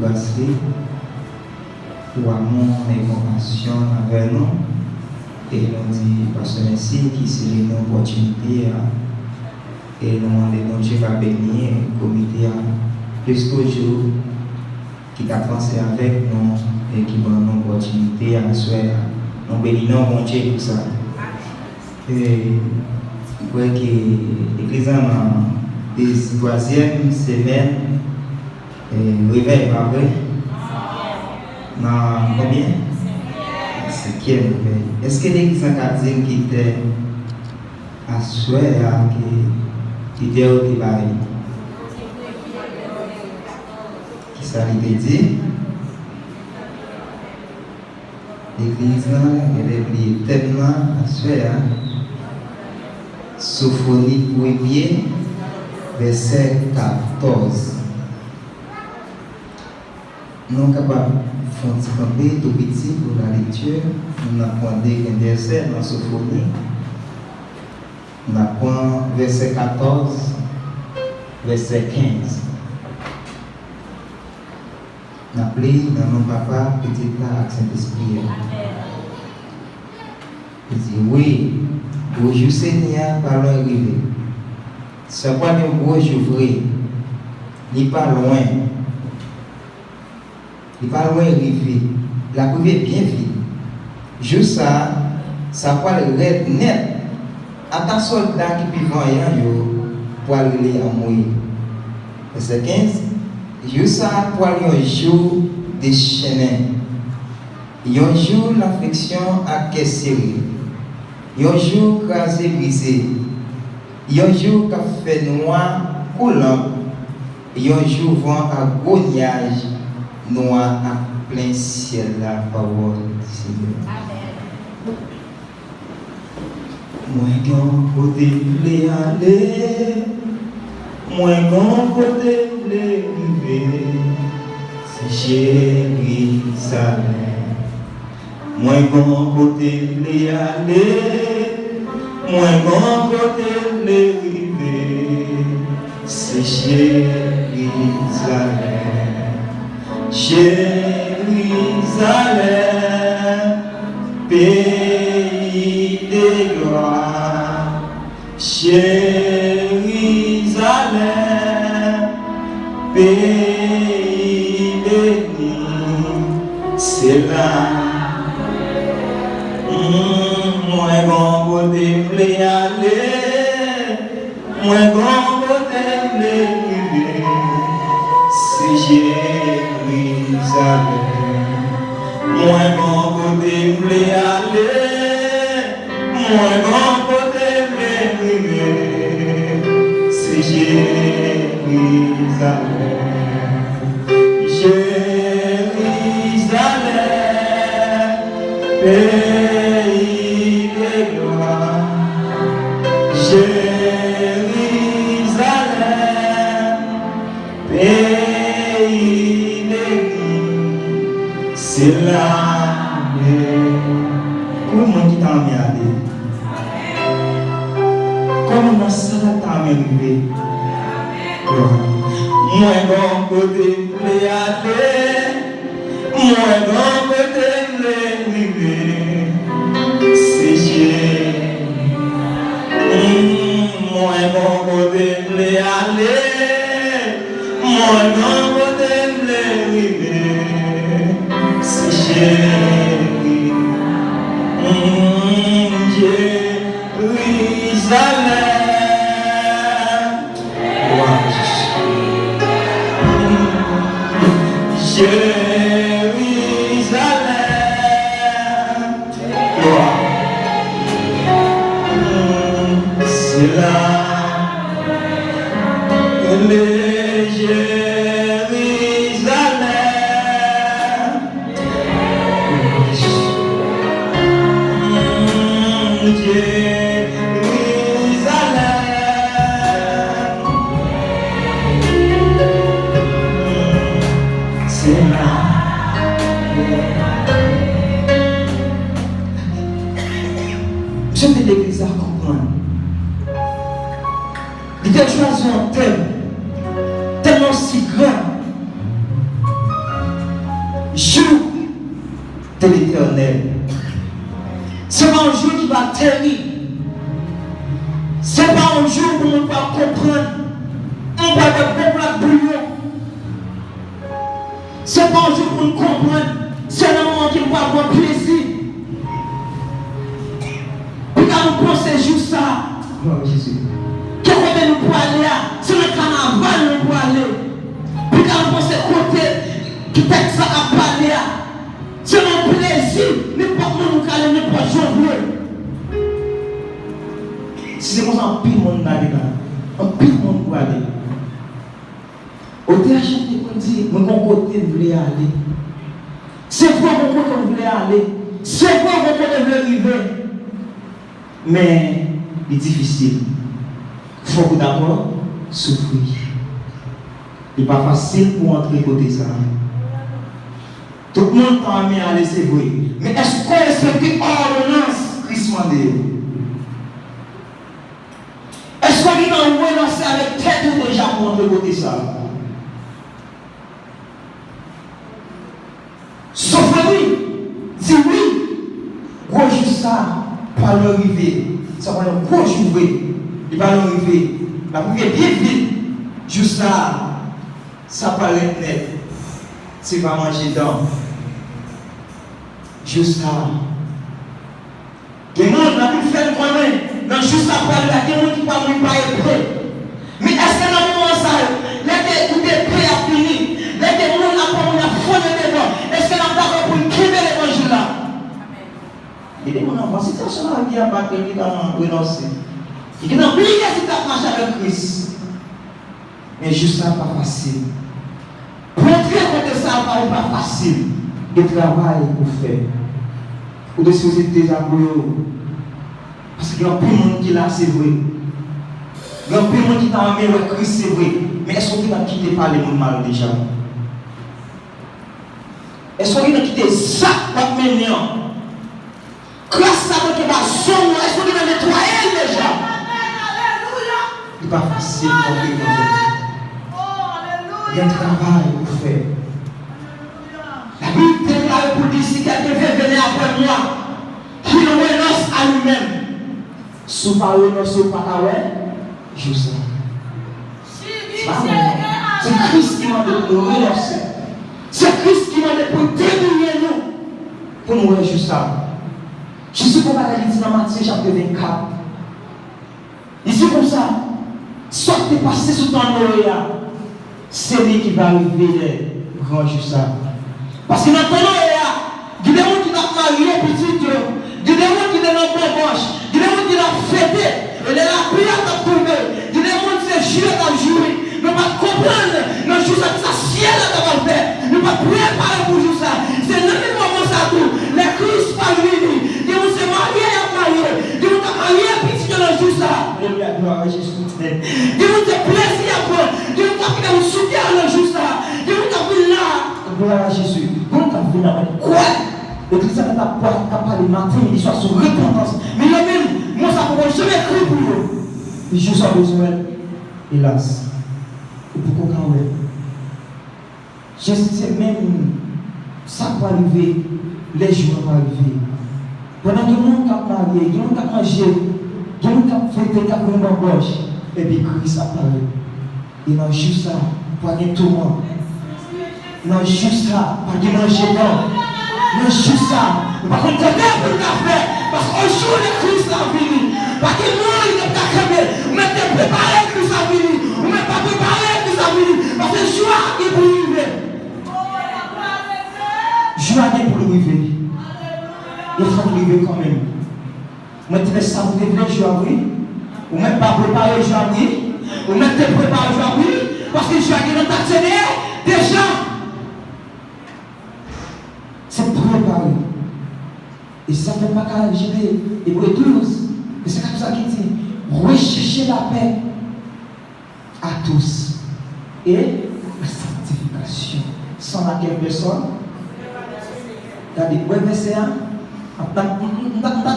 passé pour amour et compassion avec nous. Et nous dit, parce que merci qui c'est une opportunité et nous demandons Dieu va bénir le comité plus qu'aujourd'hui qui a pensé avec nous et qui donne une opportunité à souhaiter. Nous bénissons mon Dieu pour ça. Et je crois que l'église en la troisième semaine réveil, pas vrai? Non, combien? Cinquième réveil. Est-ce que l'église en quatrième qui était à souhait qui était au débat? Qui ça lui dit? L'église là, elle est pliée tellement à souhait. Sophonie 1er, verset 14. Nous sommes capables de faire un peu tout petit pour la lecture. Nous avons un verset dans Sophonie. Nous avons verset 14, verset 15. Nous avons dans nos papas, petit là, avec Saint-Esprit. Il dit oui, bonjour Seigneur, parlons arrivé. Ce n'est pas un gros jour vrai. Il n'est pas loin. Il n'est pas loin arrivé. La coupe est bien vite. Juste ça peut être net. À ta soldat qui peut voyer pour aller à mourir. Verset 15. Juste ça pour aller un jour déchaîné. Un jour l'affliction a cassé. Un jour crasé brisé. Un jour café noir coulant. Un jour vent agoniage noir à plein ciel la parole du Seigneur. Moi grand côté les aller, moi grand côté les river, c'est Jérusalem. Moi grand côté les aller, moi grand côté les river, c'est Jérusalem. Jérusalem, pays de gloire. Jérusalem, pays béni. C'est là. Moi bon côté blé aller, moi bon côté blé river, c'est Jérusalem. Moi bon côté blé aller, moi bon côté blé river, c'est Jérusalem. Jérusalem, pays de gloire. Jérusalem, pays béni, c'est là. Comment tu t'en viens? Comment ça t'a arrivé? Moi bon côté blé aller, moi bon côté blé river, c'est Jésus. Moi bon côté blé aller, moi bon côté blé river, c'est Jésus. Jérusalem. Jérusalem, gloire, c'est là, le Jérusalem, c'est là. Je vais l'église à comprendre. Il a choisi un thème tellement si grand de l'Éternel. Ce n'est pas un jour qui va terminer. Ce n'est pas un jour où on va comprendre. On va comprendre bouillon. Ce n'est pas un jour où on comprend. C'est un moment qui va avoir plaisir. Puis quand on pense juste ça, Jésus. Que côté nous pour aller là, c'est le carnaval nous pour aller. Puis quand on pense côté qui texte ça à parler là, c'est mon plaisir. N'importe où nous allons, n'importe où. Si c'est comme ça, un pile monde d'aller là. Un pile monde pour aller. Au TH, on dit, mon côté vous voulez aller. C'est vrai mon côté vous voulez aller. C'est vrai mon côté vous voulez arriver. Mais c'est difficile. Il faut d'abord souffrir. Il n'est pas facile pour entrer côté ça. Tout le monde t'a amené à aller, c'est vrai. Mais est-ce qu'on respecte l'ordonnance Christ m'a dit? Est-ce qu'on est dans le renoncer avec tête ou déjà pour entrer côté ça? Sauf que oui, dis oui, gros juste ça, pas l'arrivée. Ça va être gros jouer. Il va l'arriver. La prière bien vite. Juste ça, ça paraît net. C'est pas manger dedans. Juste ça. Les gens qui font connaître, dans juste après, il y a des gens qui ne parlent pas prêt. Mais est-ce que dans le moment ça, les prêts à finir, les gens qui ont fondé dedans, est-ce que nous avons d'accord pour quitter l'évangile là? Et les gens qui ont situation qui a battu, qui ont renoncé. Et qui ont oublié si tu as marché avec Christ. Mais juste ça, pas facile. Pour entrer contre ça, pas facile. Le travail pour faire. Ou de si vous êtes déjà pour eux. Parce qu'il y a un peu de monde qui est là, c'est vrai. Il y a un peu de monde qui t'a amené avec Christ, c'est vrai. Mais est-ce qu'on va quitter par les mondes mal déjà? Est-ce qu'on va quitter ça comme maintenant? Grâce à ce qui va sommer, est-ce qu'on va nettoyer déjà? Il n'est pas facile pour les gens. Il y a un travail pour faire. La Bible déclare pour dire si quelqu'un veut venir après moi, qu'il renonce à lui-même. Si vous ne renoncez pas à lui, je sais. C'est Christ qui m'a donné de renoncer. C'est Christ qui m'a donné pour débrouiller nous. Pour nous réjouir ça. Je suis comme à la dit dans Matthieu chapitre 24. Ici comme ça, soit tu es passé sous ton oreille, c'est lui qui va arriver le grand juste ça. Parce que dans ton oreille, il y a des gens qui ont marié petit, il y a des gens qui ont bon manche, il y a des gens qui ont fêté, et la prière t'a trouvé, il y a des gens qui ont joué dans le jour, ne pas comprendre, non, juste ça, ciel à ta faire, ne pas préparer pour juste ça. C'est le même moment ça tout, les Christ pas venus, ils vont se marier à marier, ils vont se marier petit dans le jour ça. Alléluia, gloire à Jésus. Ils vont se plaisir à prendre, ils vont se faire soutien dans le jour ça, ils vont se faire là. Gloire à Jésus. Quand tu as vu la quoi? Le Christ n'a pas parlé matin, il soit sur repentance. Mais lui-même, moi, ça ne pourrait jamais cru pour eux. Et je suis besoin, hélas. Et pourquoi quand même? Je sais même, ça va arriver, les jours vont arriver. Pendant que le monde a marié, le monde a mangé, le monde a fêté, il a pris une gauche, et puis Christ apparaît. Et dans juste ça, pour aller tout le monde. Non, juste ça, pas de manger non. Non, juste ça. Par contre, c'est bien pour le café. Parce qu'un jour, le Christ a venu. Parce que moi, il n'est pas camé. Vous m'avez préparé, Christ a venu. Vous m'avez pas préparé, Christ a venu. Parce que joie est pour lui. Joie est pour lui. Il faut lui quand même. Vous mettez ça, vous devez joie, oui. Vous n'êtes pas préparé, joie, oui. Vous n'êtes pas préparé, joie, oui. Parce que joie est dans ta télé. Déjà. C'est préparé. Et ça ne fait pas qu'à gérer Hébreux 12. Et c'est comme ça qu'il dit rechercher la paix à tous et la sanctification. Sans laquelle personne. Regardez, ouais, verset 1. On va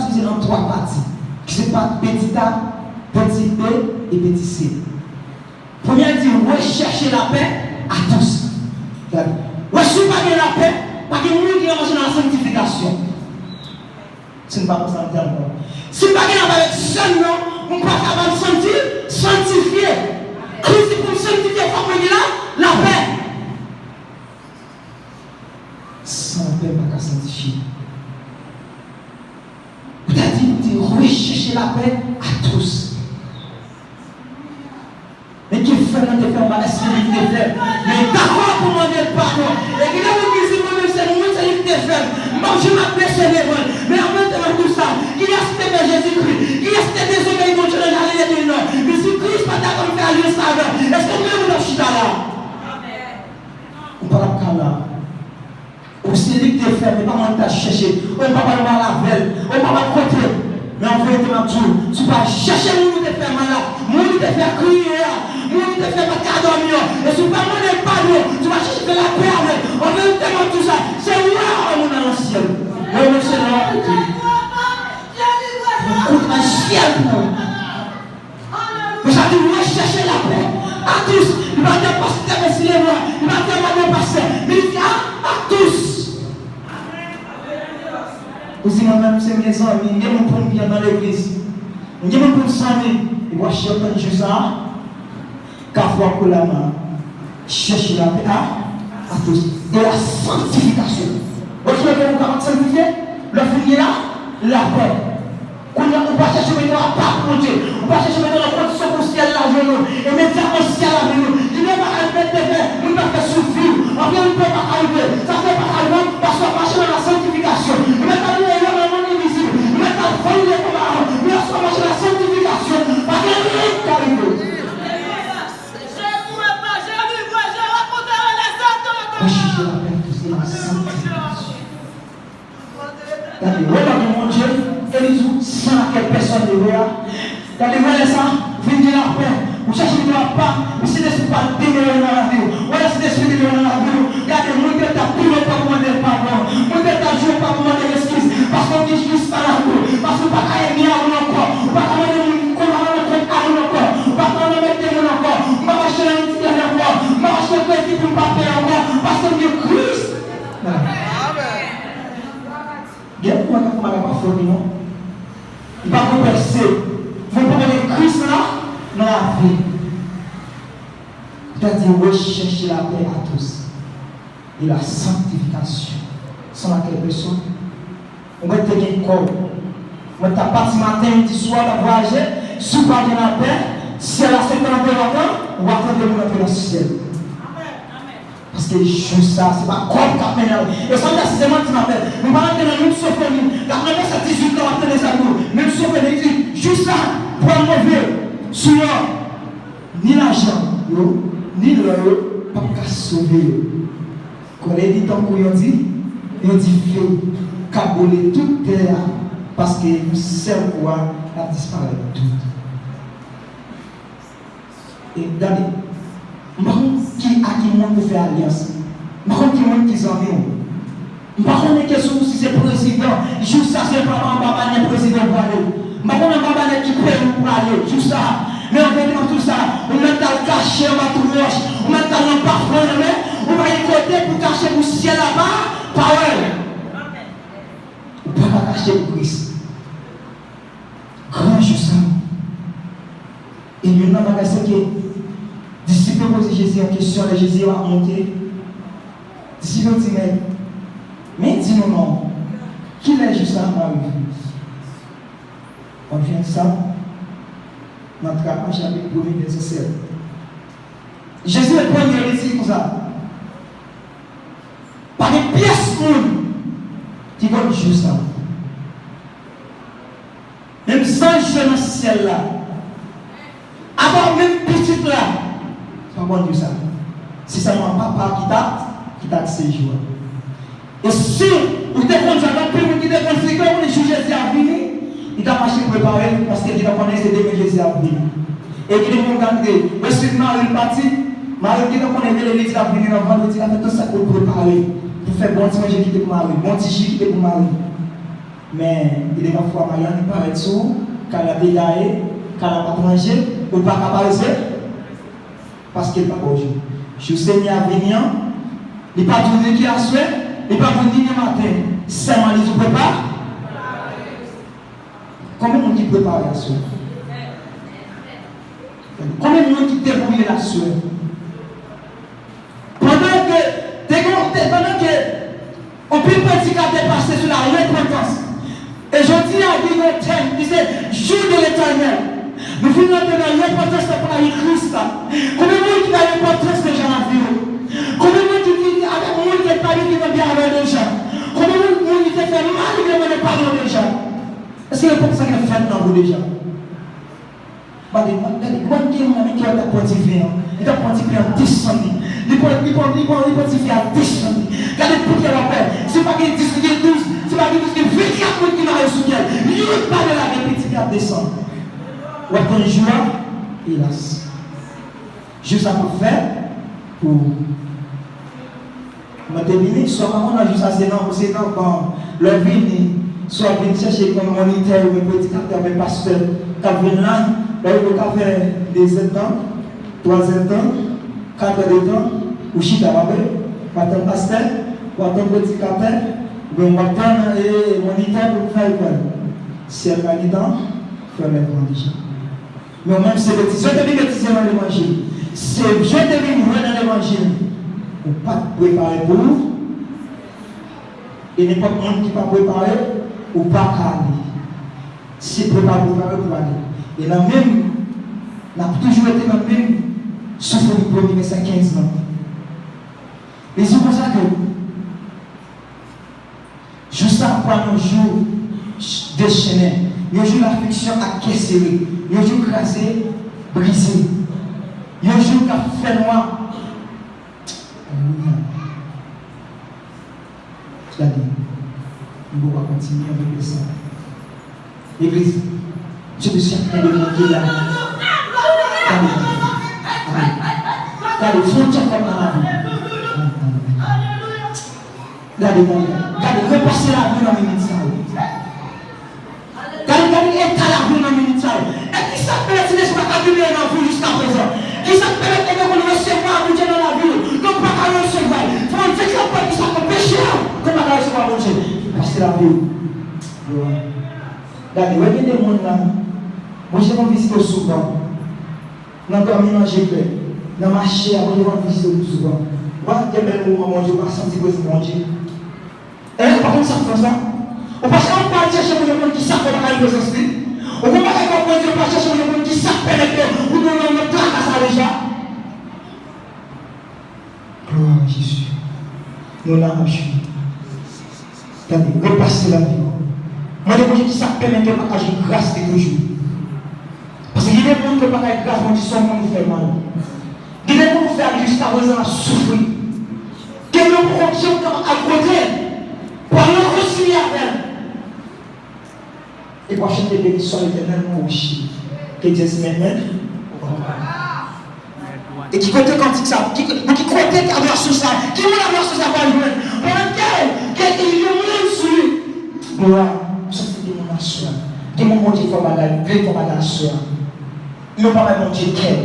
diviser en 3 parties. C'est pas petit A, petit B et petit C. Première dit rechercher la paix à tous. Regardez. Ouais, si vous n'avez pas la paix, Parce que nous qui avons dans la sanctification. Ce n'est pas pour ça que encore. Si nous ne sommes pas avec seul, on ne peut pas capable de sentir, sanctifier. Christ pour sanctifier, il faut qu'on ait la paix. Sans paix, on ne peut pas sanctifier. C'est-à-dire, rechercher la paix à tous. Mais qui fait dans tes frères, est-ce qu'il te fait? Mais d'accord pour demander le pardon. Et qui vous dit, moi-même, c'est moi, c'est lui qui te fait. Moi, je m'appelle Sénégal. Mais en même temps, tout ça, il y a ce que Jésus-Christ. Il y a ce que désobéi, mon Dieu, dans la ligne du Nord. Mais si Christ pas d'accord avec lui, ça va. Est-ce que nous, nous sommes là? On parle pas là. Ou c'est lui qui te fait, mais pas moi qui t'a cherché. On ne va pas la veille. On ne va pas côté. Mais en vérité, tu vas chercher mon qui te fait malade. Mon qui te fait crier. Mon qui te fait pas dormir. Et si tu ne vas pas demander pardon, tu vas chercher de la paix avec. En vérité, tout ça. C'est là où on est dans le ciel. Mais on est là. On est dans le ciel. Vous avez dit, chercher la paix. À tous. Il va dire, pasteur, mais s'il est moi. Il va dire, madame, pasteur. Mais il dit, à tous. Vous dites, moi-même, c'est mes amis, il y a mon point qui est dans l'église. Il y a mon point de s'amis. Il va chercher juste ça. Car fois pour la main, chercher la paix à tous. Et la sanctification. Vous voyez que nous avons sanctifié? Le fini là, la paix. Quand on va chercher maintenant à part pour Dieu, on va chercher maintenant la condition pour le ciel là, et immédiatement le ciel là, il ne va pas mettre des mains, il ne va pas souffrir. En fait, il ne peut pas arriver. Ça ne fait pas arriver parce qu'on marche dans la sanctification. Maintenant, il est là dans le monde invisible. Maintenant, il faut y aller comme avant. Mais lorsqu'on marche dans la sanctification, parce qu'il y a rien qui arrive. Recherchez la paix, c'est la sanctification. Regardez mon Dieu, Élisée, sans laquelle personne ne voit. Regardez ça, venez la paix. Vous cherchez de la paix, mais c'est l'esprit pas démêler dans la vie. Voilà, c'est l'esprit démêler dans la vie. Regardez, mon Dieu, t'as plus le pas demander pardon. Mon Dieu, t'as joué pas demander excuse. Parce qu'on dit juste pas la peau. Parce qu'on pas qu'à aimer à mon encore. On va pas demander comment on va à mon encore. On va pas demander mon encore. On va marcher dans une dernière fois. On va marcher dans une petite pour ne pas faire encore. Parce qu'on dit Christ. Bien, pourquoi on ne va pas faire non? Il va vous percer. Vous pouvez Christ là dans la vie. C'est-à-dire rechercher la paix à tous. Et la sanctification. Sans laquelle personne. On va te gagner corps. On va parti matin, midi, soir, la voyager. Si vous parlez la paix, si elle a 50 ans, on va attendre de vous entrer dans le ciel. Parce que juste ça, c'est pas comme ça maintenant. Et ça, c'est vraiment qui m'appelle. Nous parlons de la même sophie. La première, c'est 18 ans après les amours. Même sophie, il dit, juste ça, pour un mauvais, souvent, ni l'argent, ni l'eau, pas qu'à sauver. Quand les dit tant qu'on dit, il dit, feu, caboler toute terre, parce que nous savons quoi, a disparu tout. Et regardez, qui a qui monde pour faire alliance? Qui monde qui s'en vient? Je ne sais pas si c'est président, juste ça, c'est pas un président pour aller. Je ne sais pas qui paye pour aller, juste ça. Mais en fait, dans tout ça, on met dans le cachet, on va tout roche, on met dans le parfum, on va y côté pour cacher le ciel là-bas, pas ouais. On ne peut pas cacher le Christ. Grand juste ça. Et il y a un magasin qui est. Disciples posent Jésus en question, et Jésus va monter. Disciples disent, mais dis-nous non, qui est juste là dans la vie? On vient de ça, notre rapport chapitre 1er, verset 7. Jésus est le premier ici comme ça. Par des pièces qui vont juste là. Même sans jeu dans ce ciel là. Avant même petite là. C'est pas bon Dieu ça. C'est seulement papa qui t'a séjour. Et si vous êtes conduit à l'empire qui est conduit comme les jours Jésus a venu, il t'a marché préparé parce qu'il a connaissé c'est demain Jésus a venu. Et qu'il est regardé, mais si Marie est parti, Marie qui a connaissé l'église a venu dans le vendredi, il a fait tout ça pour préparer, pour faire bon petit manger qui était pour Marie, bon petit chien qui était pour Marie. Mais il est parfois Marianne, il paraît tout, quand il a dégaillé, quand il n'a pas mangé, il n'a pas apparaître. Parce qu'il n'est pas bon. Je suis Seigneur à venir, il n'est pas tout qui a souhait, Il va vous dire matin, c'est mal, il vous prépare. Combien de monde qui prépare la soeur? Combien de monde qui débrouille la soeur? Pendant que on peut pratiquer passer sur la repentance. Et je dis à Dieu le thème, il dit, jour de l'éternel. Nous venons de la repentance de Christ. Combien de monde qui a l'importance de gens la vie? Combien de monde qui vit avec le monde qui est parlé qui va bien avec les gens? Combien de monde qui fait mal qui va pas pardon des gens? Est-ce que c'est pour ça qu'il fait dans vous déjà? Quand il y a un pontifié, il a pontifié en descendant. Il pontifié en descendant. Regardez pour qu'il y ait la paix. C'est pas qu'il y ait 10, qu'il y ait 12, c'est pas qu'il y ait 24 qui n'ont rien sous elle. Il n'y a pas de la répétition à descendre. Ou à ton joie, hélas. Juste à pas faire pour me terminer. Soit quand on a juste assez non, c'est non, quand le vie, soit venir chercher comme moniteur ou un petit acteur, un pasteur, qui vient là. Là, il faut faire des ans, 3 ans, 4 ans, ou chita ou attendre pasteur, ou attendre petit capteur, ou attendre moniteur pour faire quoi. Si elle va dire, il faut mettre en déjà. Mais même si je devais bêtiser dans l'évangile, si je devais mourir dans l'évangile, on ne peut pas préparer pour nous, et n'importe qui n'est pas préparé, ou pas aller. Si préparé pour aller. Et là même, on a toujours été dans le même souffle du premier, mais c'est 15 ans. Et c'est pour ça que, juste après un jour déchaîné, un jour l'affliction a cassé, un jour crasé, brisé, un jour qui a fait noir. C'est-à-dire, il ne faut pas continuer avec ça. L'église. Je me suis en train de monter là. Regardez, frontière comme dans la vie. Regardez, repasser la vie dans les minutes. Regardez, état la vie dans les minutes. Et qui s'appelle si les pas accumuler dans la vie jusqu'à présent? Qui s'appelle que nous recevoir à Dieu dans la vie? Non pas qu'à recevoir. Il faut dire que qui s'appelle péché. Comment on recevoir à Dieu? Passer la vie. Regardez, vous voyez des gens là. Moi, je vais visiter souvent. Dans le ménager, dans le marché, je vais visiter souvent. Moi, je vais moment où je vais sentir que c'est mon Dieu. Et par contre, ça fait ça. Parce qu'on va chercher les gens qui savent comment il peut s'inscrire. On va pas chercher les gens qui savent pénétrer ou nous nous traquons à ça déjà. Gloire à Jésus. Nous l'avons joué. Regardez, repasser la vie. Moi, les gens qui savent pénétrer par agir grâce de toujours. Parce qu'il y a des gens qui ne peuvent pas être grave, on dit son monde fait mal. Il y a des gens qui faire jusqu'à présent à souffrir. Il y a des gens qui sont à côté. Pour aller réconcilier avec elle. Et pour acheter des bénédictions éternellement aussi. Que Dieu se mette et qui côté quand ça, qui côté avoir sur ça, qui veut avoir sur ça par lui-même. Pendant qu'il y a un sur lui. Gloire, ça fait des moments soeurs. Des moments qui font bagarre, qui font bagarre soeur. Ils n'ont pas mon Dieu quel.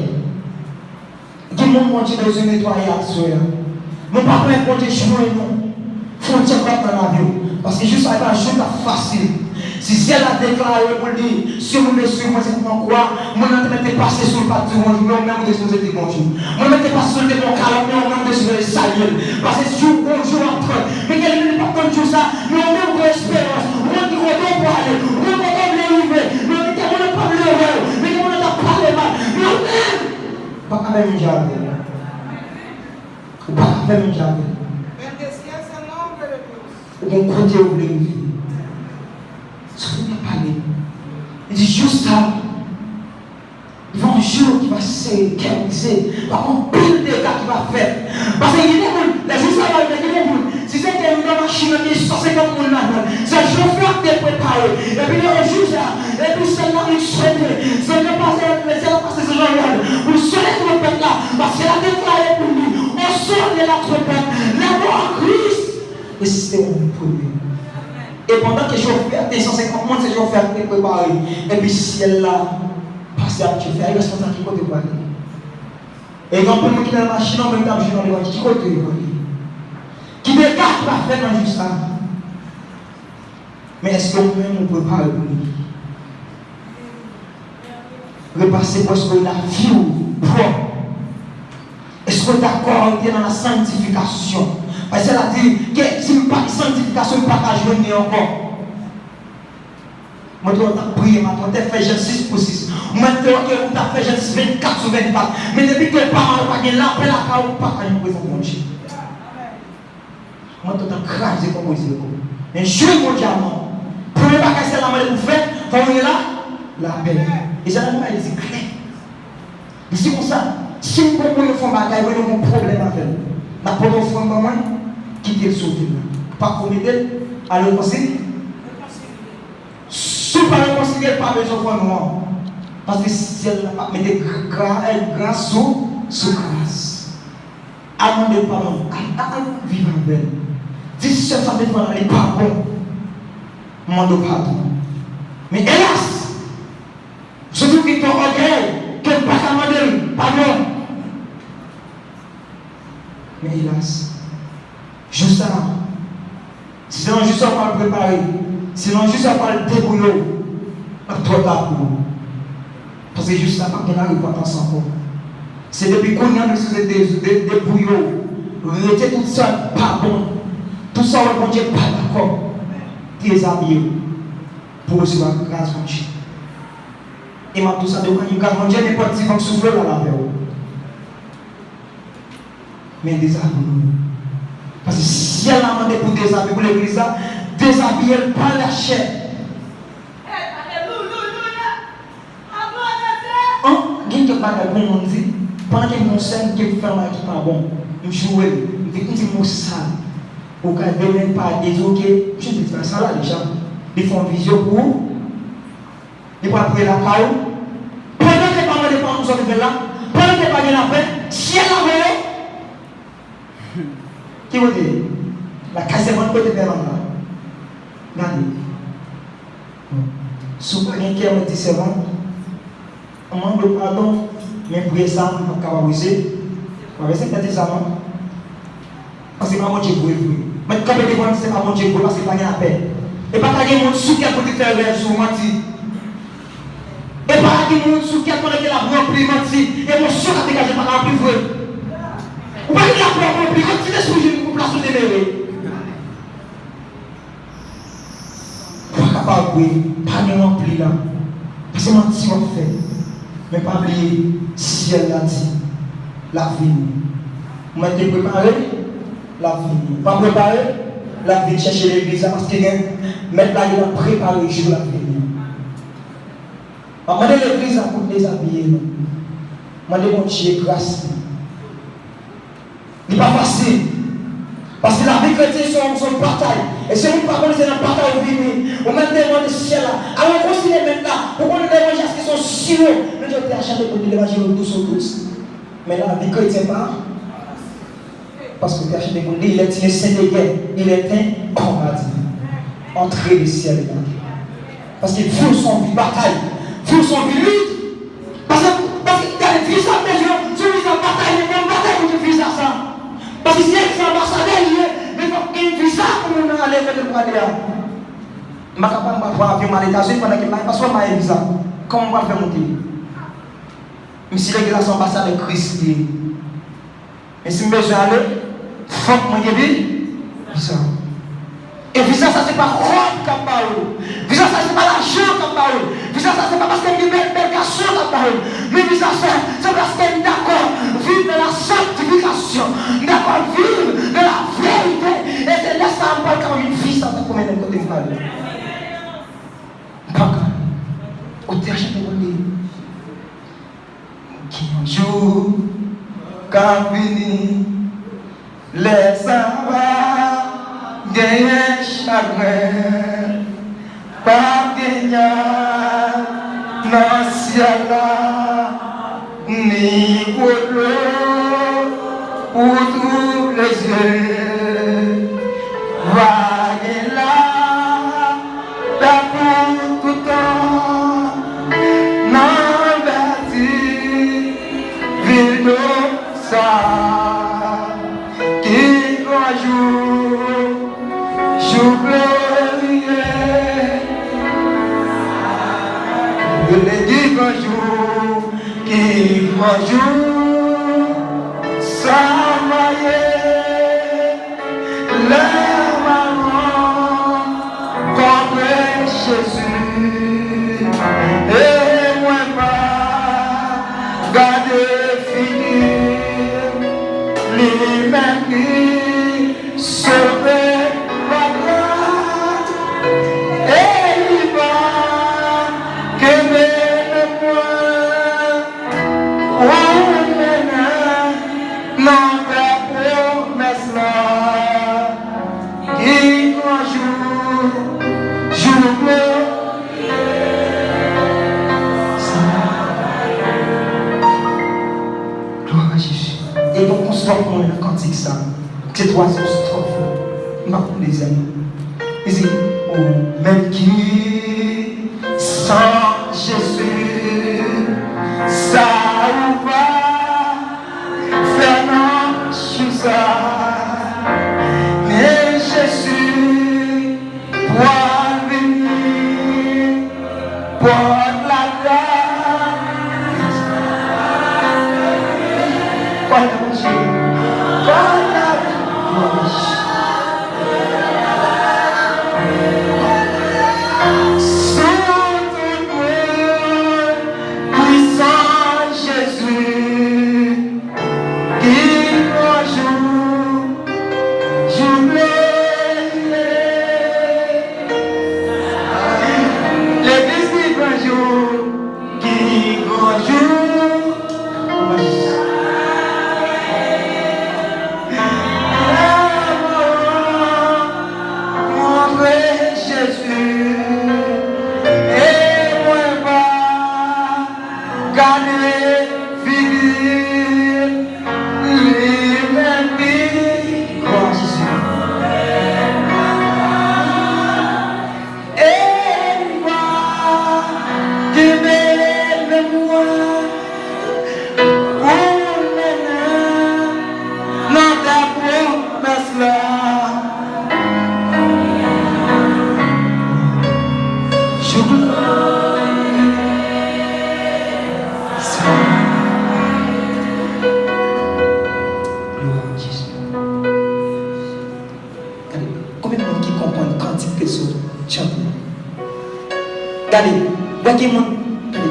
Des moments qui ont besoin de nettoyer la soeur. Mon papa est pour te jouer, non. Faut dire quoi dans la vie. Parce que juste avec un jeu facile. Si elle a déclaré pour dire, si vous me suivez, moi c'est pour quoi, moi ne mettez pas sur le pas du monde, mais même des choses de bonjour. Moi ne mettez pas sur le bon calme, mais même des choses de salut. Parce que si vous bonjour entre, mais quel n'est pas comme tout ça, mais même pour espérance, on dit qu'on doit pour aller, on doit pas arriver, mais on ne pas l'heureux, mais on ne doit pas le mal, mais on n'aime pas quand même une jardin. Pas quand même une jardin. Mon côté où vous voulez vivre. Ce qu'on a parlé. Il dit juste ça. Il va un jour qui va s'écarter. Par contre, pile de gars qui va faire. Parce qu'il y a des gens, les jours ça va, il y a des gens. Si c'était une machine, il y a 150 personnes là-dedans. C'est un chauffeur qui est préparé. Et puis il y a un jour ça. Et puis celle-là, il souhaite. C'est le passé ce genre-là. Vous serez le trompette là. Parce qu'elle a déclaré pour lui. On sort de la trompette. La mort en Christ. Le système est premier. Et pendant que je fais des 150 mondes, c'est je fais préparer. Et puis si elle là, passe à tu fais, elle reste comme ça qui côté pour aller. Et donc pour nous qui dans la machine, en même temps, je suis dans les voies, qui côté pour aller. Qui décarte pas fait dans juste ça. Mais est-ce que nous-mêmes on prépare pour lui? Repasser parce que la vie propre. Est-ce que d'accord dans la sanctification? Parce qu'elle a dit que si nous parlons de sanctification, nous ne pouvons pas jouer encore. Maintenant, on a prié, maintenant, on a fait Genèse 6 pour 6. Maintenant, on a fait Genèse 24 sur 24. Mais depuis que les parents n'ont pas gagné l'appel à la on ne peut pas gagner pour mon Dieu. Maintenant, on a crasé comme vous dites. Mais je suis mondialement. Premier bagage, c'est la manière de vous faire. Quand on est là, la paix. Et ça, la il dit clair. Il dit comme ça. Si vous pouvez faire un bagage, vous avez un problème avec vous. La première fois, maman, quittez le sauver. Pas commettre, allez au conseil. Si vous ne réconciliez pas besoin de nous, parce que si elle n'a pas mis des grâce sous grâce. Avant de pardon, à vivre en belle. Si ça ne pas aller pas bon, demande pardon. Mais hélas, surtout qui ton orgueil, que ne pas demander pardon. Mais hélas, juste ça, sinon juste ça on va le préparer, sinon juste ça on va le débrouiller, trop tard pour nous. Parce que juste ça, pas qu'on n'arrive pas encore. C'est depuis qu'on a besoin de bouillons, rejeter tout ça, pas bon. Tout ça, on ne dit pas d'accord. Déshabillé pour recevoir la grâce de Dieu. Et maintenant, tout ça, de quand il grâce de Dieu, n'est pas petit comme souffler dans la paix. Mais déshabillé. Parce que si elle a demandé pour déshabiller pour l'église, déshabiller pas la chair. Il y a des gens qui disent, pendant que mon sein qui fait un qui pas bon, je joue, je dis mon sale. Au cas de même pas des autres, je dis ça là déjà. Ils font vision pour, ils vont après la caille. Pendant que pas de nous sommes là, pendant que pas de la paix, si elle a volé, qui vous dit, la casse est bonne pour te faire là. Regardez. Souvent, quelqu'un qui me dit c'est bon. On demande pardon, mais pour ça, on ne peut pas favoriser. On va essayer de faire ça. Parce que c'est pas mon Dieu pour vous. Mais quand vous dites que c'est pas mon Dieu pour parce que pas de la paix. Et pas qu'il y ait mon sou qui a pour te faire le sur menti. Et pas qu'il y ait mon sou qui a pour te faire la remplie menti. Et mon sou qui a dégagé par la remplie vrai. Ou pas qu'il y a pour remplir, continuez sur le pour place de l'élever. Pas capable de pas de remplir là. Parce que menti on fait. Mais pas oublier, si elle a dit, la vie. Vous m'avez préparé, la vie. Pas préparé, la vie. Chercher l'église parce que mettre la vie à préparer le jour la vie. Demandez l'église pour déshabiller. Demandez mon Dieu grâce. Ce n'est pas facile. Parce que la vie chrétienne, c'est une bataille. Et si vous ne parlez pas de la bataille, vous vivez. Vous mettez les mains de ciel là. Alors, considérez maintenant. Pourquoi nous devons dire qu'ils sont si hauts? Nous devons acheter pour l'évangile tous ou tous. Mais là, la vie chrétienne pas. Parce que tu achètes pour lui, il est un saint de guerre. Il est un combattant. Entrer le ciel et l'enfer. Parce qu'il faut son vie bataille. Il faut son vie lutte. Parce que quand il vit sa maison, tu vis en bataille, il y a une bataille où tu vis ça. Parce que si il est ambassadeur, il faut qu'il vise ça pour nous aller faire le droit de l'État. Je ne vais pas faire un avion à l'État-Unis pendant qu'il m'a pas soit ma visa. Comment on va faire monter? Mais si l'église est ambassadeur de Christ, mais si je besoin d'aller, il faut que je me visa. Et visa, ça c'est pas Rome comme parole. Visa, ça c'est pas l'argent comme parole. Visa, ça c'est pas parce qu'il y a une belle garçon comme parole. Mais visa, c'est parce qu'il est d'accord vivre de la sanctification, d'accord vivre de la vérité. Et c'est là ça on parle comme une vie, ça c'est combien de côté de parole. Pas comme. Au terrain de mon lit. Qui un jour, quand fini, les savoirs. Gagner chagrin, pas gagner dans le ciel ni pour l'eau, pour tous les yeux. Vague là, pour tout temps, non vertu, vide ça, qui va jouer. bonjour, ça le maman contre Jésus et moi pas garder finir lui-même qui sauver ma gloire et il va que moi oh maintenant non ta promesse là qui un jour gloire à Jésus. Et donc on strophe dans le cantique ça. C'est troisième strophe. Maintenant les amis. Et c'est oh même qui sans Jésus ça va faire non sur ça. Mais Jésus pour venir pour la gloire. Pour la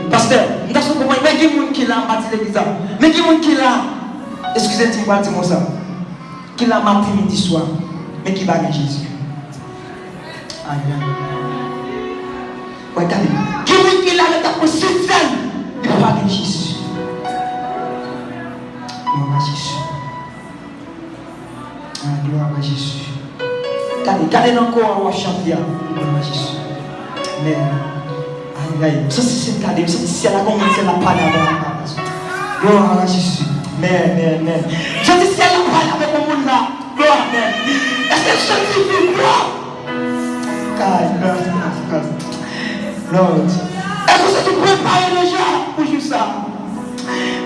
pasteur, nous avons compris, mais qui est le qui l'a bâti l'église? Mais qui est le qui l'a, excusez-moi, dis-moi ça, qui l'a matin, midi, soir, mais qui va gagner Jésus? Aïe, aïe. Regardez, qui est le qui l'a, le tapon sur scène, il va gagner Jésus. Gloire à Jésus. Gloire à Jésus. Regardez encore, on va chanter. Gloire à Jésus. Mais. Ça c'est cadeau, c'est la commune, c'est la parole avec la gloire à Jésus. Mais. Je dis c'est la parole avec le monde là. Gloire, mais. Est-ce que je suis gloire? Lord. Est-ce que tu prépares déjà pour juste ça?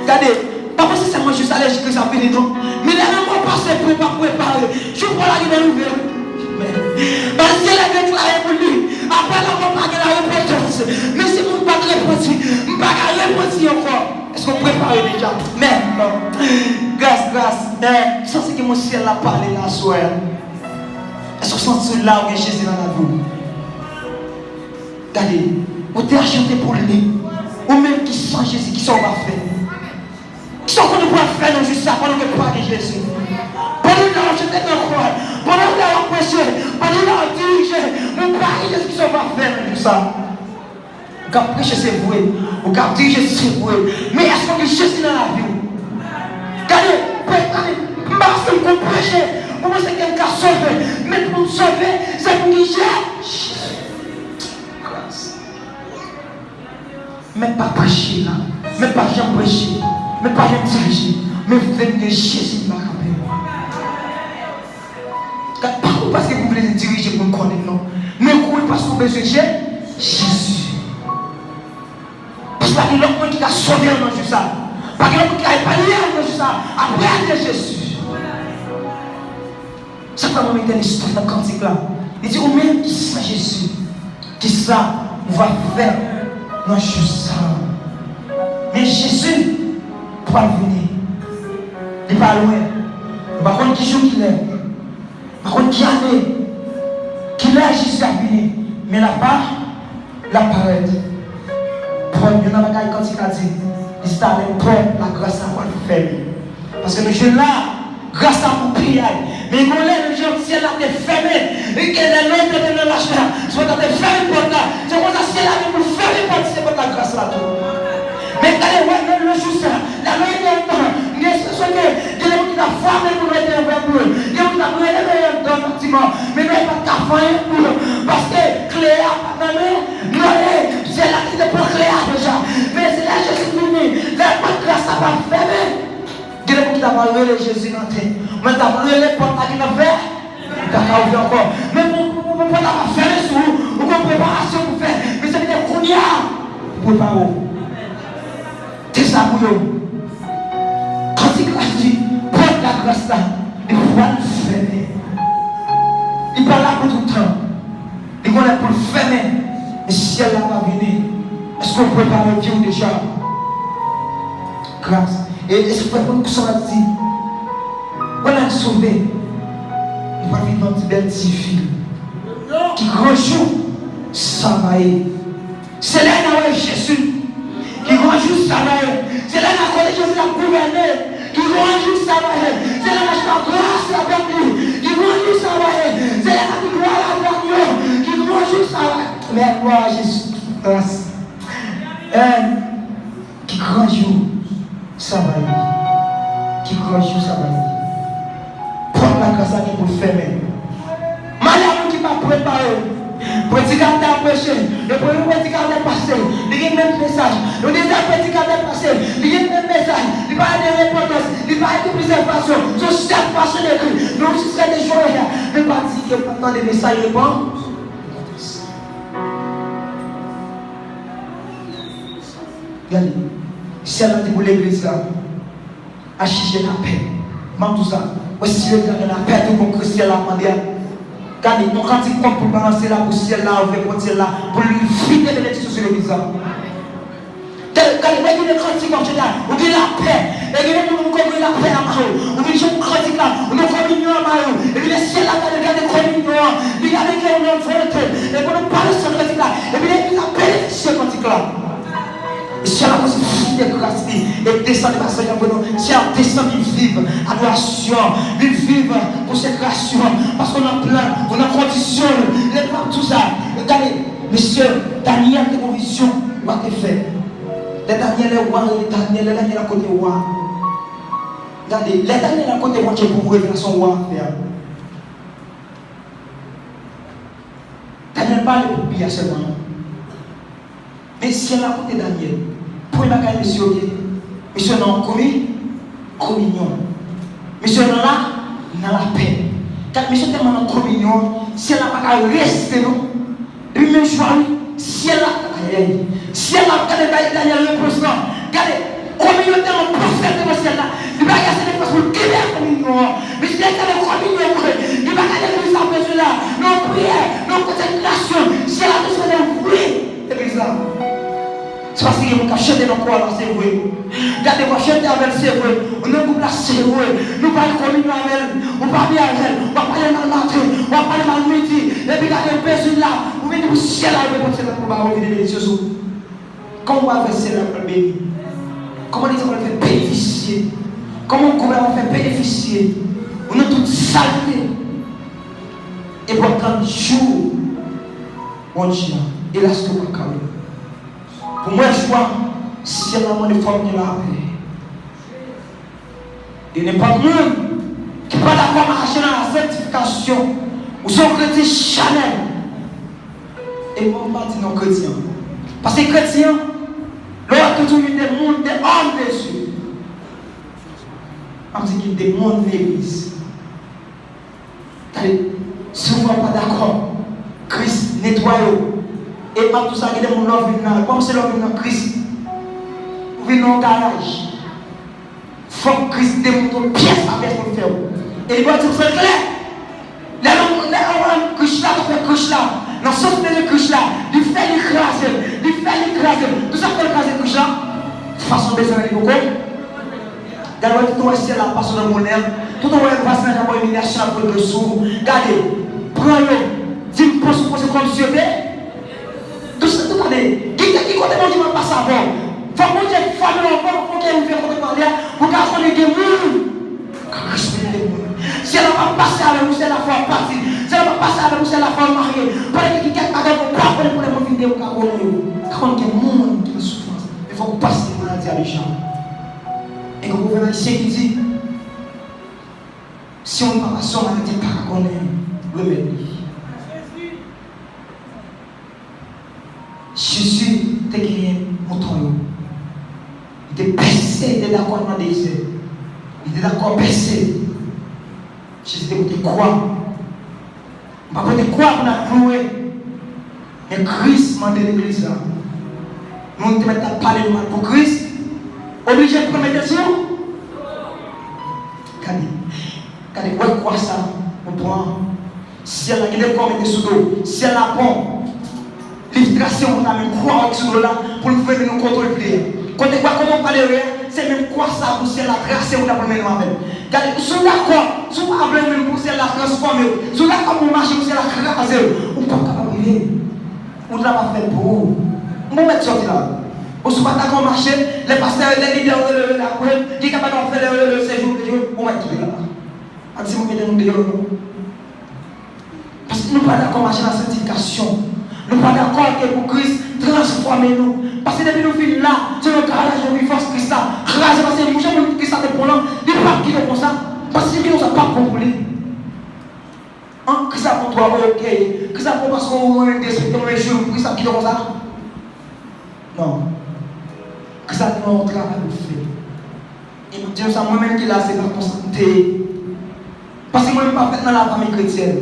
Regardez, pas parce que c'est moi juste aller que ça finit non. Mais là, moi, passer pour préparer. Je prends la gueule ouverte. Parce que la déclaré pour lui. Après la mort, pas la repentance. Mais si vous ne pas répondre, vous ne pas répondre encore. Est-ce qu'on prépare déjà? Mais non. Grâce. Ça c'est que mon ciel a parlé là soir. Est-ce que vous sentez là où Jésus dans la vie? Regardez, vous êtes chanté pour lui. Ou même qui sont Jésus, qui sont va faire. Qui sont qu'on ne peut faire dans juste ça pendant que vous parlez Jésus. Pendant que vous achetez dans croix, pendant que vous prêché, pendant que vous dirigez, vous parlez Jésus qui sont va faire dans tout ça. Vous avez prêché, c'est vrai. Vous avez dirigé, c'est vrai. Mais est-ce que Jésus dans la vie? Regardez, parce que vous prêchez, vous pensez qu'il y a un sauvé. Mais pour nous sauver, c'est pour Jésus. Mais pas prêcher là, mais pas jamais prêcher, mais pas jamais diriger, mais vous venez de Jésus qui m'a rappelé. Pas parce que vous voulez diriger pour me connaître, non. Mais vous parce que vous besoin de Jésus. Parce que l'homme qui a sauvé dans Jésus, parce que l'homme qui a épargné dans Jésus, après Jésus. Ça fait un une histoire dans le cantique là. Il dit, ou même qui sait Jésus, qui ça va faire. Non, je suis ça. Mais Jésus, pour venir. Il n'est pas loin. Par contre, qui joue qu'il est. Par contre, qui année. Qui l'a jusqu'à venir. Mais la part, la parole. Paul, il y en a un quand il a dit, il s'est allé pour la grâce à moi de faire. Parce que le jeune là, grâce à mon prière, mais il le jeune ciel a été fermé. Et que les noms de l'achèvement soit fermé pour là. C'est comme ça, ciel a été fermé pour la grâce là. Mais quand le jour ça, la main est temps, il y a ce que Dieu qui a formé pour être un vrai pour eux. Dieu qui a brûlé dans le bâtiment. Mais nous n'avons pas qu'à faire pour eux. Parce que Cléa, c'est là qui est pour Cléa déjà. Mais c'est là que Jésus est venu. La grâce a pas fermé. Dieu qui a brûlé Jésus dans la tête. Mais tu as brûlé les portes qui n'ont fait. Tu as ouvert encore. Mais pour ne pas fermer sur vous, ou pour préparation pour faire. Mais c'est des couillards pour préparer. C'est ça pour nous. Quand il a dit, prends la grâce là, il faut le fermer. Il n'est pas là pour tout le temps. Il est là pour le fermer. Et si elle va venir, est-ce qu'on peut parler Dieu déjà? Grâce. Et est-ce que vous pouvez ça dit? On a sauvé. Il va vivre dans une belle petite fille qui rejoue ça va y. C'est là où Jésus. Qui rejoue ça va y. C'est là où Jésus a gouverné. Qui rejoue ça va y. C'est là où la grâce avec lui. Qui rejoue ça va y. C'est là où la gloire avec lui. Qui rejoue ça va y. Mais gloire à Jésus. Grâce. Qui rejoue ça va y. Qui rejoue ça va y. Prends la grâce à lui pour fermer. Madame qui m'a préparé. Prédicateur a prêché, le premier prédicateur a passé, il y a le même message. Le deuxième prédicateur a passé, il y a le même message. Il va y avoir des réponses, il va y avoir plusieurs façons. Sur chaque façon d'écrire, nous aussi serons des joueurs. Ne pas dire qu'il y a pas de messages répondent. Regardez, si elle a dit pour l'église là, à chercher la paix, même tout ça. Si le la paix, tout le Christ l'a demandé. Regardez, mon cantique compte pour balancer la poussière là, avec le ciel là, pour lui vider les lectures sur l'église là. Regardez, il y a des cantiques comme ça, on dit la paix, et il y a des gens qui ont la paix à Maro, on dit des cantiques là, on a communion à Maro, et puis les ciels là, il y a des communions, il y a des communions volontaires, et pour nous parler de ce cantique là, et puis l'église a bénéficié de ce cantique là. Et si elle a aussi de grâce, et descendre par Seigneur pour nous, si elle descend, vive adoration, vive consécration, parce qu'on a plein, on a condition, il est pas tout ça. Regardez, monsieur, Daniel, tes convictions, va te faire. Les Daniel est roi, les Daniel est à côté roi. Regardez, les Daniel à côté roi qui est pour vous révélation roi faire. Daniel parle pour bien seulement. Mais si elle a côté Daniel, pour une bagaille, monsieur n'a communion. Monsieur n'a la paix. Car monsieur tellement en communion, si elle n'a pas resté, lui même choix, si elle a Daniel le président, regardez, communion tellement prophète de celle-là, il va y avoir des choses pour qu'il y ait la communion. Mais si elle a la communion, il va y avoir des choses là, nos prières, nos consécrations, si elle a besoin d'un bruit, l'église là. C'est parce qu'il y a un cachet de nos corps là, c'est vrai. Regardez-moi, chanter avec c'est vrai. On a un groupe là, c'est vrai. Nous parlons comme nous avec elle. On parle bien avec elle. On va parler dans le matin. On va parler dans le midi. Et puis, regardez le personne là. Vous venez au ciel là, vous venez pour va revenir bénéficieux. Comment on va faire cela pour le bénir? Comment les gens vont faire bénéficier? Comment on va faire bénéficier? On a toute saleté. Et pour 30 jours, on dit, et là, c'est le cas. Pour moi, je vois, si elle a mon forme de la paix. Il n'est pas de monde qui n'est pas d'accord à marcher dans la sanctification. Ou sont chrétiens Chanel. Et moi, on va dire non chrétiens. Parce que les chrétiens, leur a toujours eu des mondes, des hommes des cieux. On dit qu'il y a des mondes de l'église. Si vous n'êtes pas d'accord, Christ nettoie. Et pas tout ça, il y a des gens qui viennent. Comme c'est l'homme dans Christ, vous venez dans le garage. Il faut que Christ démontre pièce à pièce pour le faire. Et il va dire c'est clair. Les hommes Christ là, il fait Christ là. Dans ce sens de Christ là, il fait l'écraser. Il fait l'écraser. Tout ça fait l'écraser Christ là. De façon besoin de beaucoup. Regardez tout le ciel là, passe dans mon air. Tout le monde passe dans la illumination pour le dessous. Regardez, prenez, dis-moi comme si tout ça, tout année. Qui compte mon Dieu va passer avant? Faut que Dieu fasse le bon, faut qu'il ouvre pour parler. Pour qu'on connaisse des gens. Si elle va passer avec vous, c'est la foi partie. Si elle va passer avec vous, c'est la foi mariée. Pour que quelqu'un va pour les mots vidéo quand il y a un monde qui souffre, il faut que passer les maladies à les gens. Et que vous venez ici qui dit, si on ne parle pas de maladie, pas qu'on est remède. Jésus t'a gagné mouton. Il était percé, il était d'accord dans le désert. Il était d'accord percé. Jésus était quoi? On va pas quoi pour la clouer. Mais Christ m'a donné l'église là. Nous devons parler de mal pour Christ. Obligé de prendre des décisions. Regardez, ouais, quoi ça? On prend. Si elle a gagné comme elle est sous l'eau, si elle a bon, l'illustration, on a même quoi avec sous l'eau là pour nous faire nous contrôler. Quand on voit comment on parle, c'est même quoi ça pour si elle a tracé ou la première avec. Regardez, si on est d'accord, si on a même pour si elle a transformé, si on est d'accord pour marcher, pour si elle a crasé, on ne peut pas arriver. On ne l'a pas fait pour vous. On va mettre sorti là. On ne peut pas d'accord marcher, les pasteurs, les leaders, la couette, qui est capable de faire le séjour, on va être là. Dis-moi que nous dehors. Parce que nous ne sommes pas d'accord marcher dans la sanctification. Nous ne sommes pas d'accord que pour Christ transformer nous. Parce que depuis nous finissons là, c'est le carrelage de force Christ là. Raser parce que nous sommes Christ là dépendant. Il ne pas qui fait comme ça. Parce que nous n'avons pas compris. Christ là pour toi, ok. Christ là pour parce qu'on a des esprit, on a des jours, Christ là qui fait comme ça. Non. Christ là pour notre travail pour faire. Et nous disons ça, moi-même qui là, c'est la constante. Parce que moi, je ne suis pas fait dans la famille chrétienne.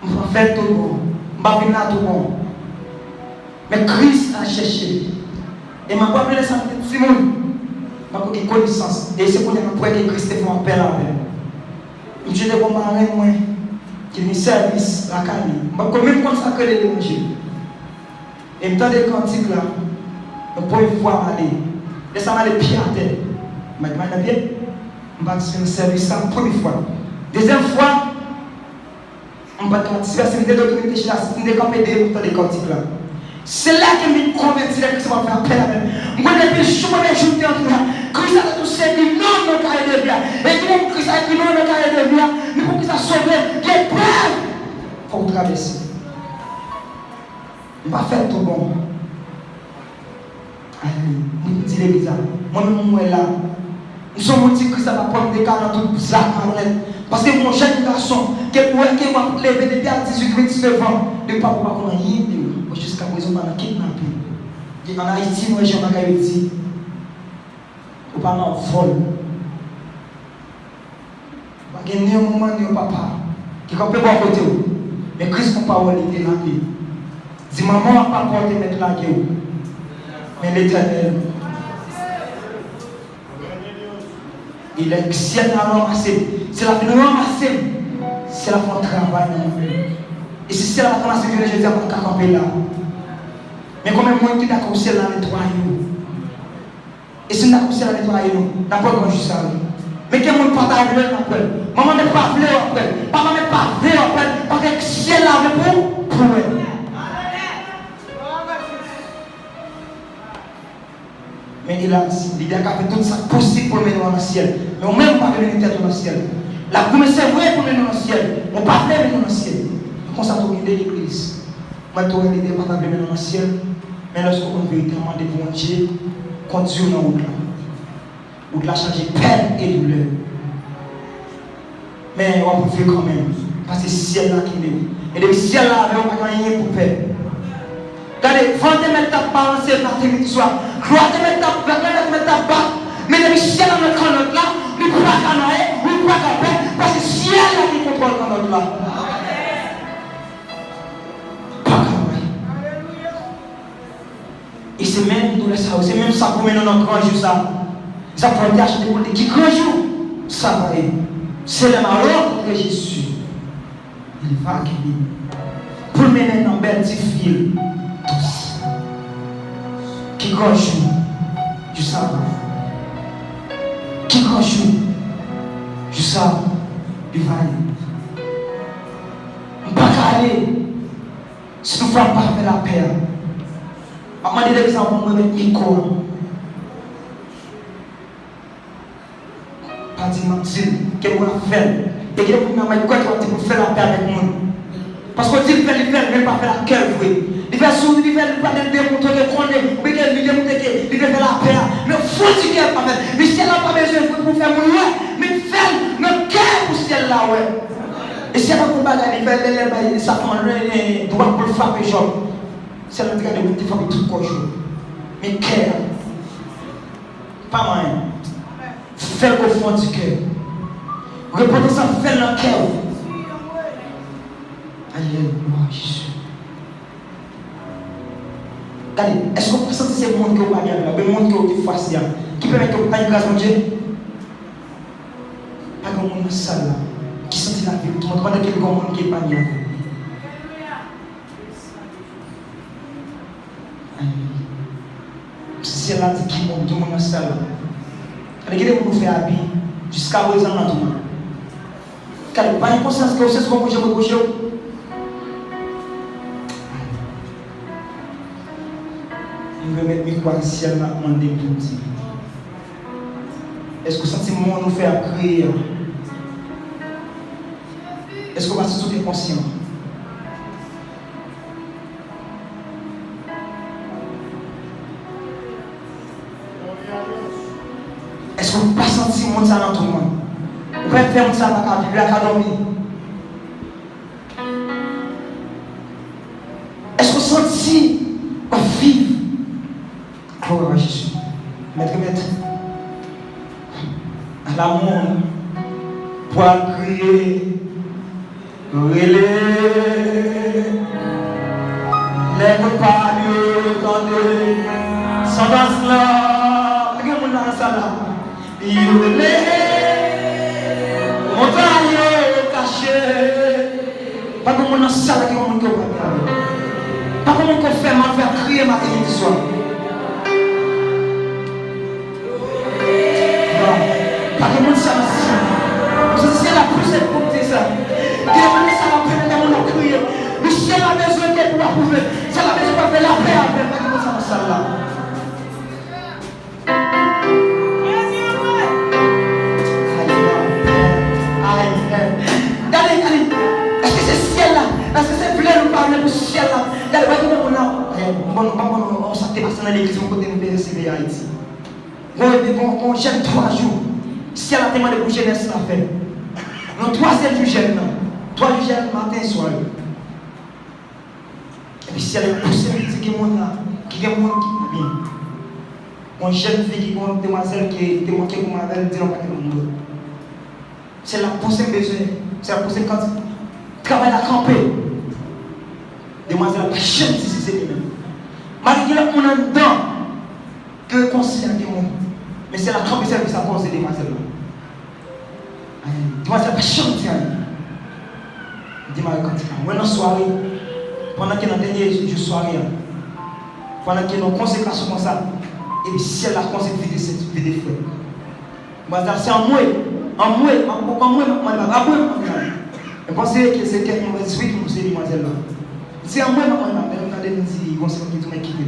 Je ne suis pas fait tout bon. Je ne suis pas venu tout bon. Mais Christ a cherché. Et je ne pas appelé ça tout le monde. Je n'ai pas connaissance. Et c'est pour que Christ est fait en paix avec. Je dis que moi, qui me service la caille. Je ne peux même consacrer l'évangile. Et je me des cantiques là. Je peux voir aller. Laissez-moi aller pied à terre. Je vais aller pied. Je vais faire un service la première fois. Deuxième fois, on va participer à cette documentation, à cette décampée pour les cantiques là. C'est là que je me convertis, que ça va faire appel à moi. Moi, depuis je suis ajouté en tout cas. Christ a tout ce qui non dans le carré de vie. Et qui Christ a dit non dans le carré de vie. Mais pour qu'il soit sauvé, qui est prêt, il faut traverser. Je ne vais pas faire tout bon. Allez, nous disons l'église. Moi-même, moi là. Nous sommes dit que ça va prendre des cas dans tout ça. Parce que mon jeune garçon, qui va lever depuis à 18-29 ans, de ne pas pouvoir qu'on rien jusqu'à présent, on a kidnappé. En Haïti, nous, j'en ai dit, on va en vol. Il y a un moment, il y a un papa qui peut pas côté. Mais Christ, mon parole était là. Dis, maman, on ne va pas porter mettre la gueule. Mais l'Éternel. Il est ciel à ramasser. C'est la fin de ramasser. C'est la fin de travail. Et si c'est la fin de ramasser, je dis à mon camper là. Mais quand même, moi, je suis d'accord, c'est la nettoyer. Et si nous avons d'accord, c'est la nettoyer, nous n'avons pas juste ça. Mais que mon papa a voulu après. Maman n'est pas voulu après. Papa n'est pas voulu après. Parce que ciel là pour elle. Mais il a fait tout ça possible pour mener dans le ciel. Mais on ne même pas venir dans le ciel. La promesse est vraie pour mener dans le ciel. On ne peut pas venir dans le ciel. Comme ça, on guider l'église. Moi, je vais l'aider à venir dans le ciel. Mais lorsqu'on veut véritablement devant Dieu, conduire dans la route là. Route là changer peine et douleur. Mais on peut faire quand même. Parce que c'est le ciel là qui est. Et le ciel là, on n'a pas rien pour faire. Regardez, vendez mes tapes balancer par tes soir. Gloire de mes tapes, bas. Mais le ciel dans notre canotte là, nous ne pouvons pas canoer, nous ne pouvons pas faire, parce que le ciel là qui contrôle le canotte là. Pas canoer. Et c'est même nous ça, c'est même ça pour mener notre grand jour ça. Ça pour dire acheter pour qui grand jour, ça va aller. C'est le malheur de Jésus. Il va guérir. Pour mener dans belle fil. Qui grand jour du sabbat. grand jour. Juste ça, il va aller. On ne peut pas aller si nous ne faisons pas faire la paix. Je vais demander l'exemple, je vais mettre micro. Pas dire mentir, qu'est-ce qu'on a fait. Et que vous m'avez dit quoi pour faire la paix avec moi. Parce que si vous faites le faire, même pas faire la cœur, il fait sourire, il fait pas de démontrer qu'on est, mais qu'il démontrer qu'il fait la paix. Mais faut du cœur, pas faire. Mais si elle n'a pas besoin pour faire mourir, mais faire le cœur pour ciel là, ouais. Et si elle n'a pas de bagage, il fait ça prend le droit pour le frapper, genre. C'est le train de mettre frapper tout le corps. Mais cœur, pas moyen. Faire au fond du cœur. Répondez ça, faire le cœur. Alléluia, Jésus. Regardez, est-ce que vous sentez ces mondes que vous avez là, le monde que vous avez facile, qui permet que vous ayez grâce à Dieu? Pas de monde dans la salle là, qui sentit la vie, tout le monde, pas de quelqu'un monde qui est pas bien. C'est là qui monte, tout le monde dans la salle là. Regardez, vous nous faites habiller jusqu'à présent dans tout le monde. Regardez, pas une conscience que vous savez ce que vous pouvez. Je vais mettre mes croix ici à demander pour dire. Est-ce que le sentiment nous fait créer? Est-ce qu'on va se sentir conscient? Est-ce qu'on ne peut pas sentir mon talent tout le monde? On peut faire mon talent à vivre, à dormir. Est-ce qu'on sentit à vivre? Gloire à Jésus. Maître, à l'amour, pour crier, relais, lève pas Dieu, tendez, sans dans cela, regarde mon dans ça là, il relais, montagne caché, pas comme on a ça là qui on peut pas comme on peut faire mal faire crier matin et soir. Pas que mon ça c'est la plus écoutée ça. Demandez ça va prendre dans mon crier. Mais si elle a besoin qu'elle doit prouver, si elle a besoin de faire la paix avec pas que mon ça là. Allez. Est-ce que c'est ciel là? Est-ce que c'est bleu ou pas le ciel là? Allez, on s'est passé dans l'église, on peut nous recevoir à Haïti. On gêne 3 jours. Si elle a demandé pour jeunesse, ça fait. Le 3e jour, gêne. 3 jours, gêne matin et soir. Et puis si elle est poussée, elle dit qu'il y a un monde qui est bien. Mon jeune fille qui est une demoiselle qui est démontrée pour ma belle, dit non pas que le monde. C'est la poussée besoin. C'est la poussée quand tu travailles à camper. Demoiselle, pas jeune si c'est lui-même. Malgré que on a dedans, que conseiller des monde. Mais c'est la campe service à cause des demoiselles. Demoiselle, pas chanter. Dis-moi quand tu vas. Moi, dans la soirée, pendant qu'il y a un dernier jour de soirée, pendant qu'il y a une consécration comme ça, et puis si elle a conséqué de cette vie de frère. C'est en moi. Je pense que c'est quelqu'un qui m'a dit pour ces demoiselles là. C'est en moi, elle m'a dit, ils vont se quitter.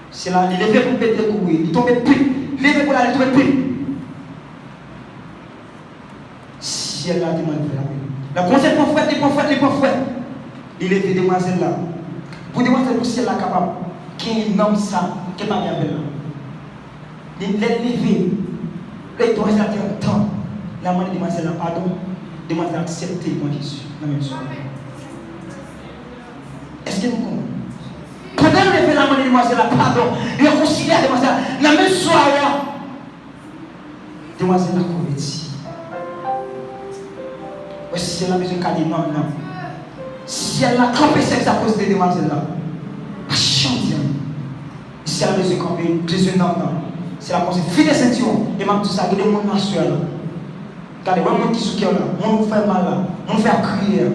C'est là, il est levé pour péter courir, il tombe plus, il est levé pour aller tomber plus. Si elle a demandé de faire la paix. Le conseil les prophètes, il est levé demoiselle là. Pour demoiselle, si elle est capable, qui est un homme ça, qui n'est pas bien belle. Il est levé, il doit être un temps. La main de demoiselle là, pardon, demoiselle accepter moi Jésus, la même chose. Est-ce que nous comprenons? Pendant que je fais la main de demoiselle, pardon, je considère demoiselle, la même soirée, demoiselle a converti. Si elle a besoin de dire non. Si elle a campé sexe à cause de demoiselle là, pas chanter. Si elle a besoin de camper, Jésus non. C'est la pensée. Fille de ceinture, et même tout ça, il y a des gens qui sont là. Regardez, il y a des gens qui sont là, on nous fait mal là, on nous fait crier.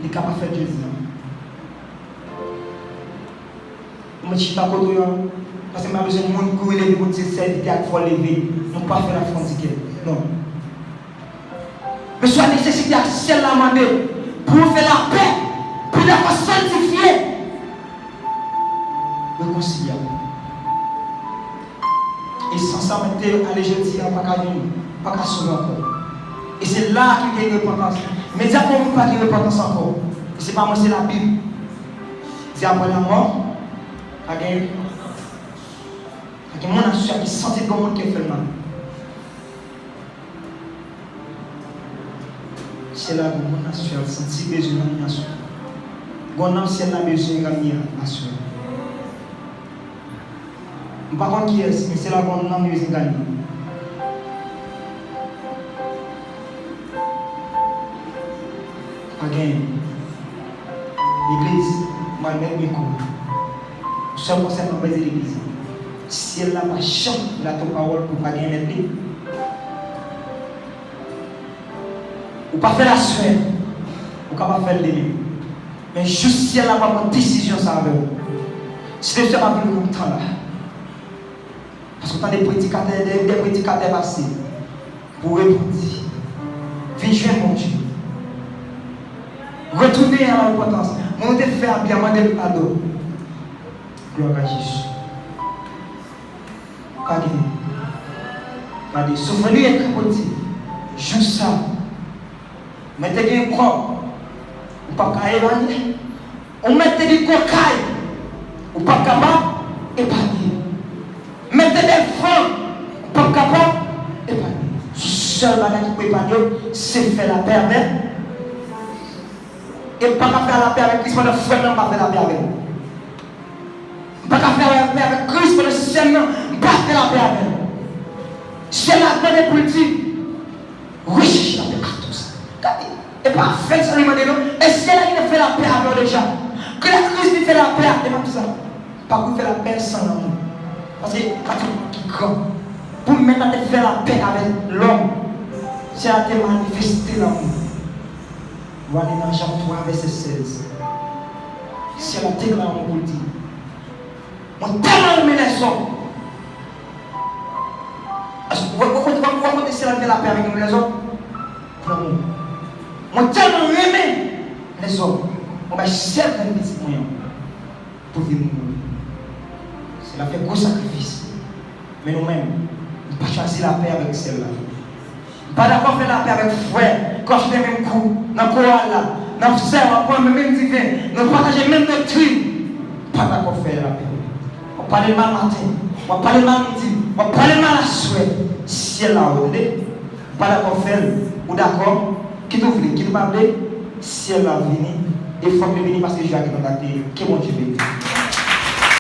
Il est capable de faire Jésus. Je suis pas côté parce que je besoin de monde qui lever pour dire serviteur qu'il faut lever. Non pas faire la frontière. Non. Mais soit nécessité à celle la mandé pour faire la paix, pour la sanctifier. Réconciliable. Et sans ça, mettre à l'éjeter, pas qu'à sauver encore. Et c'est là qu'il y a une repentance. Mais il n'y a pas de repentance encore. Et ce n'est pas moi, c'est la Bible. C'est après la mort, il y a un monde qui sentit comme monde qui fait le mal. C'est là que le monde a senti besoin de nation. Quand c'est là besoin de nation. Par contre, qui est, mais c'est là qu'on a besoin de gagner. L'église, moi-même, je cours. Je suis concernant l'église. Si elle n'a pas chante la ton parole pour ne pas gagner l'église, ou pas faire la sueur, ou pas faire l'ennemi. Mais juste si elle n'a pas une décision, ça va. Si elle n'a pas vu le temps là. Parce qu'on a des prédicateurs passés pour répondre. Viens mon Dieu. Retournez à l'importance. Mon Dieu fait bien, mon Dieu pardon. Gloire à Jésus. Pas de souffrir et capoter. Juste ça. Mettez des corps. Ou pas qu'à éloigner. On mettez des cocailles. Ou pas capable d'épargner. Mettez des francs. Ou pas capable d'épargner. Seul bagage qui peut épargner, c'est faire la paix avec. Et pas qu'à faire la paix avec Christ, mais le frère n'a pas fait la paix avec. Pas qu'à faire la paix avec Christ, mais le Seigneur n'a pas fait la paix avec. C'est la bonne politique. Recherche la paix à tous. Et pas faire ça, lui demander non. Et c'est là qu'il fait la paix avec déjà. Que la Christ fait la paix avec tout ça. Pas qu'on fait la paix sans l'amour. Parce que quand tu es grand, pour maintenant te faire la paix avec l'homme, c'est à te manifester l'amour. Voilà dans Jean 3, verset 16. C'est la déclaration pour dire. Moi, tellement aimé les hommes. Pourquoi c'est la paix avec les hommes? Pour l'amour. Moi, tellement aimé les hommes. On va chercher un petit moyen pour vivre nous. C'est la fait gros sacrifice. Mais nous-mêmes, nous ne pas choisir la paix avec celle-là. Pas d'accord faire la paix avec frère, quand je fais le même coup, dans le chorale là, dans le cerf, on prend le même divin, nous partageons même doctrine. Pas d'accord faire la paix. On parle mal matin, on parle mal midi, on parle mal la soirée. Si elle a ordonné, pas d'accord faire, ou d'accord, qui te voulait, qui te parle, si elle a venu, il faut que venir parce que je vais contacter, qui mon Dieu.